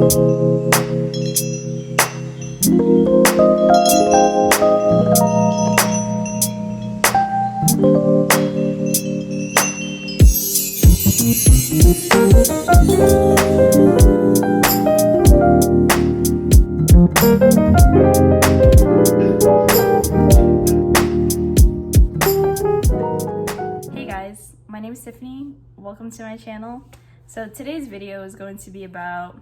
Hey guys, my name is Tiffany. Welcome to my channel. So today's video is going to be about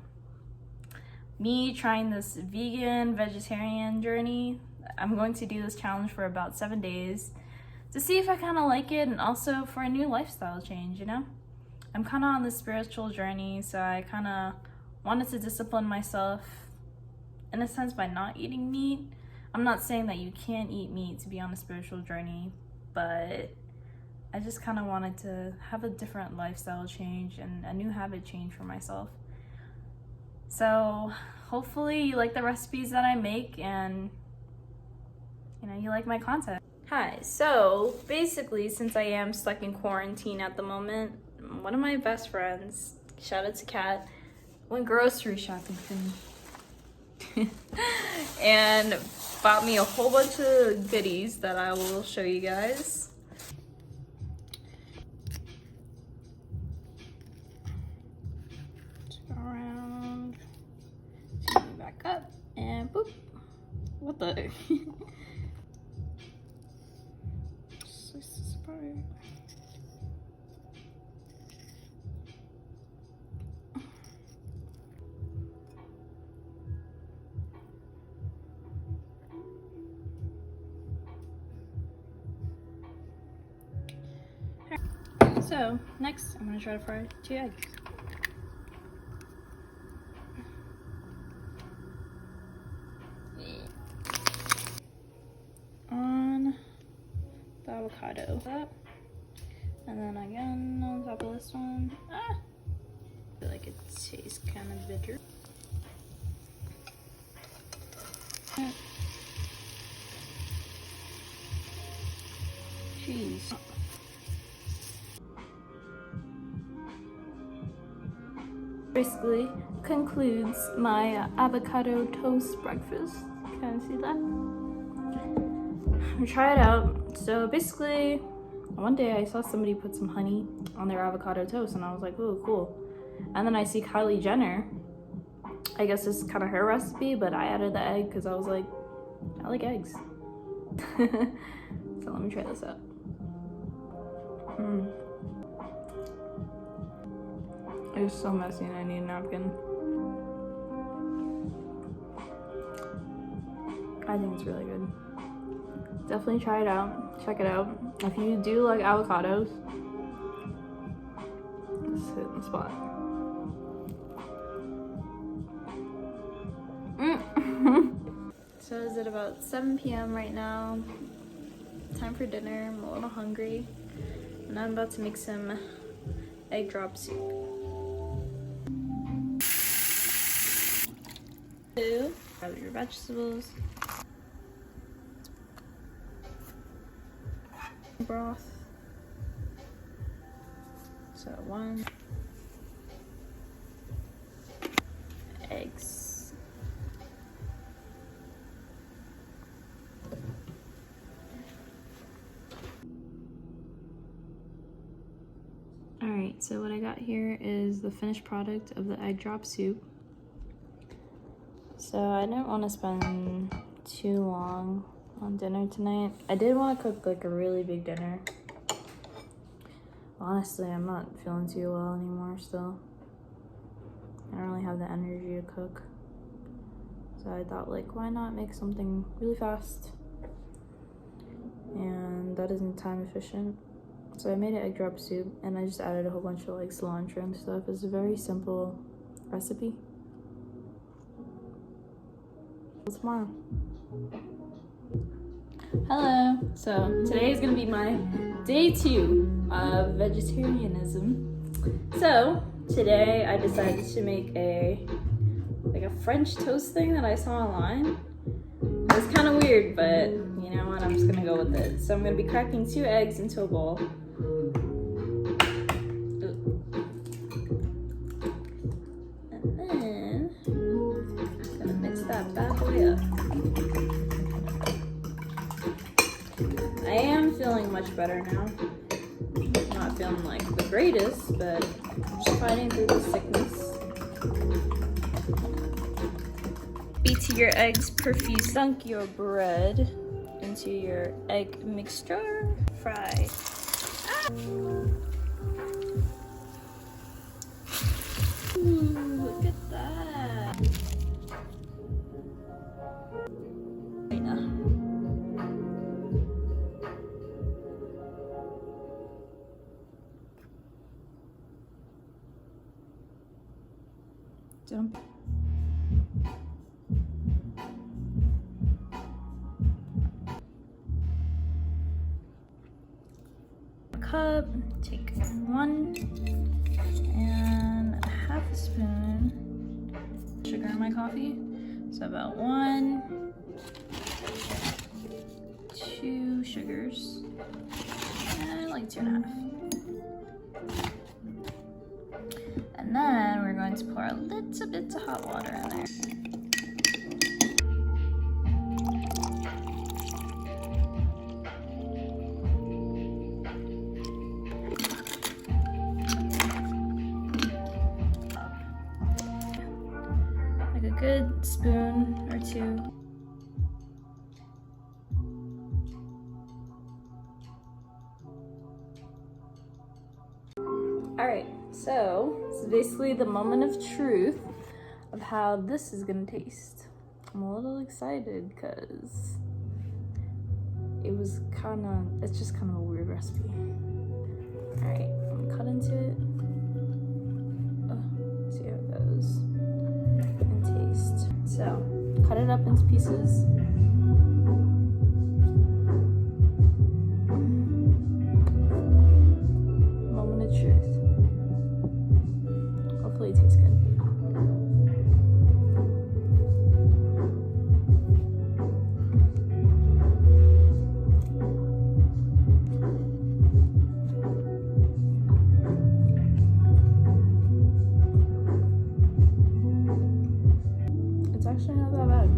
me trying this vegetarian journey. I'm going to do this challenge for about 7 days to see if I kind of like it, and also for a new lifestyle change, you know? I'm kind of on this spiritual journey, so I kind of wanted to discipline myself in a sense by not eating meat. I'm not saying that you can't eat meat to be on a spiritual journey, but I just kind of wanted to have a different lifestyle change and a new habit change for myself. So hopefully you like the recipes that I make, and you like my content. Hi, so basically, since I am stuck in quarantine at the moment, one of my best friends, shout out to Kat, went grocery shopping for me and bought me a whole bunch of goodies that I will show you guys. Turn around, turn it back up, and boop. What the? So next, I'm gonna try to fry 2 eggs. On the avocado, and then again on top of this one. I feel like it tastes kind of bitter. Cheese. Basically concludes my avocado toast breakfast. Can you see that? I'm gonna try it out. So basically, one day I saw somebody put some honey on their avocado toast, and I was like, "Oh, cool." And then I see Kylie Jenner. I guess it's kind of her recipe, but I added the egg because I was like, I like eggs. So let me try this out. It's so messy and I need a napkin. I think it's really good. Definitely try it out. Check it out. If you do like avocados, just hit the spot. So is it about 7 p.m. right now? Time for dinner. I'm a little hungry. And I'm about to make some egg drop soup. Grab your vegetables. Broth. So 1. Eggs. Alright, so what I got here is the finished product of the egg drop soup. So I didn't want to spend too long on dinner tonight. I did want to cook like a really big dinner. Honestly, I'm not feeling too well anymore still. I don't really have the energy to cook. So I thought, like, why not make something really fast? And that isn't time efficient. So I made an egg drop soup, and I just added a whole bunch of like cilantro and stuff. It's a very simple recipe. Till tomorrow. Hello. So today is gonna be my day 2 of vegetarianism. So today I decided to make a French toast thing that I saw online. It was kind of weird, but you know what? I'm just gonna go with it. So I'm gonna be cracking 2 eggs into a bowl. And then I am feeling much better now. Not feeling like the greatest, but I'm just fighting through the sickness. Beat your eggs profuse. Dunk your bread into your egg mixture. Fry. Ah. Ooh, look at that. Dump. Cup, take 1 and a half a spoon sugar in my coffee. So about 1, 2 sugars, and like 2.5. And then we're going to pour a little bit of hot water in there. Like a good spoon or 2. Alright, so it's basically the moment of truth of how this is gonna taste. I'm a little excited because it's just kind of a weird recipe. Alright, I'm gonna cut into it. See how it goes. And taste. So, cut it up into pieces. Moment of truth. Hopefully it tastes good. It's actually not that bad.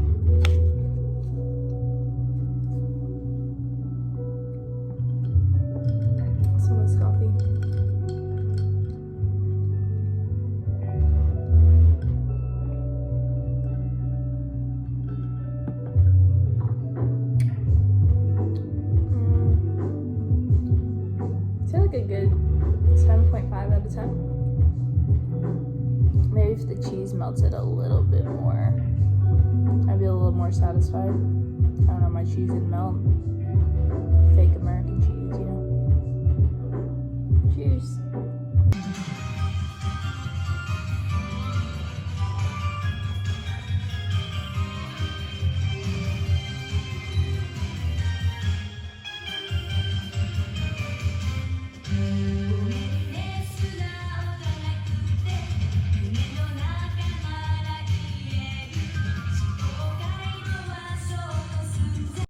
Some of this coffee. I feel like a good 7.5 out of 10. Maybe if the cheese melted a little bit more, I'd be a little more satisfied. I don't know, my cheese didn't melt. Fake American cheese, you know. Cheers.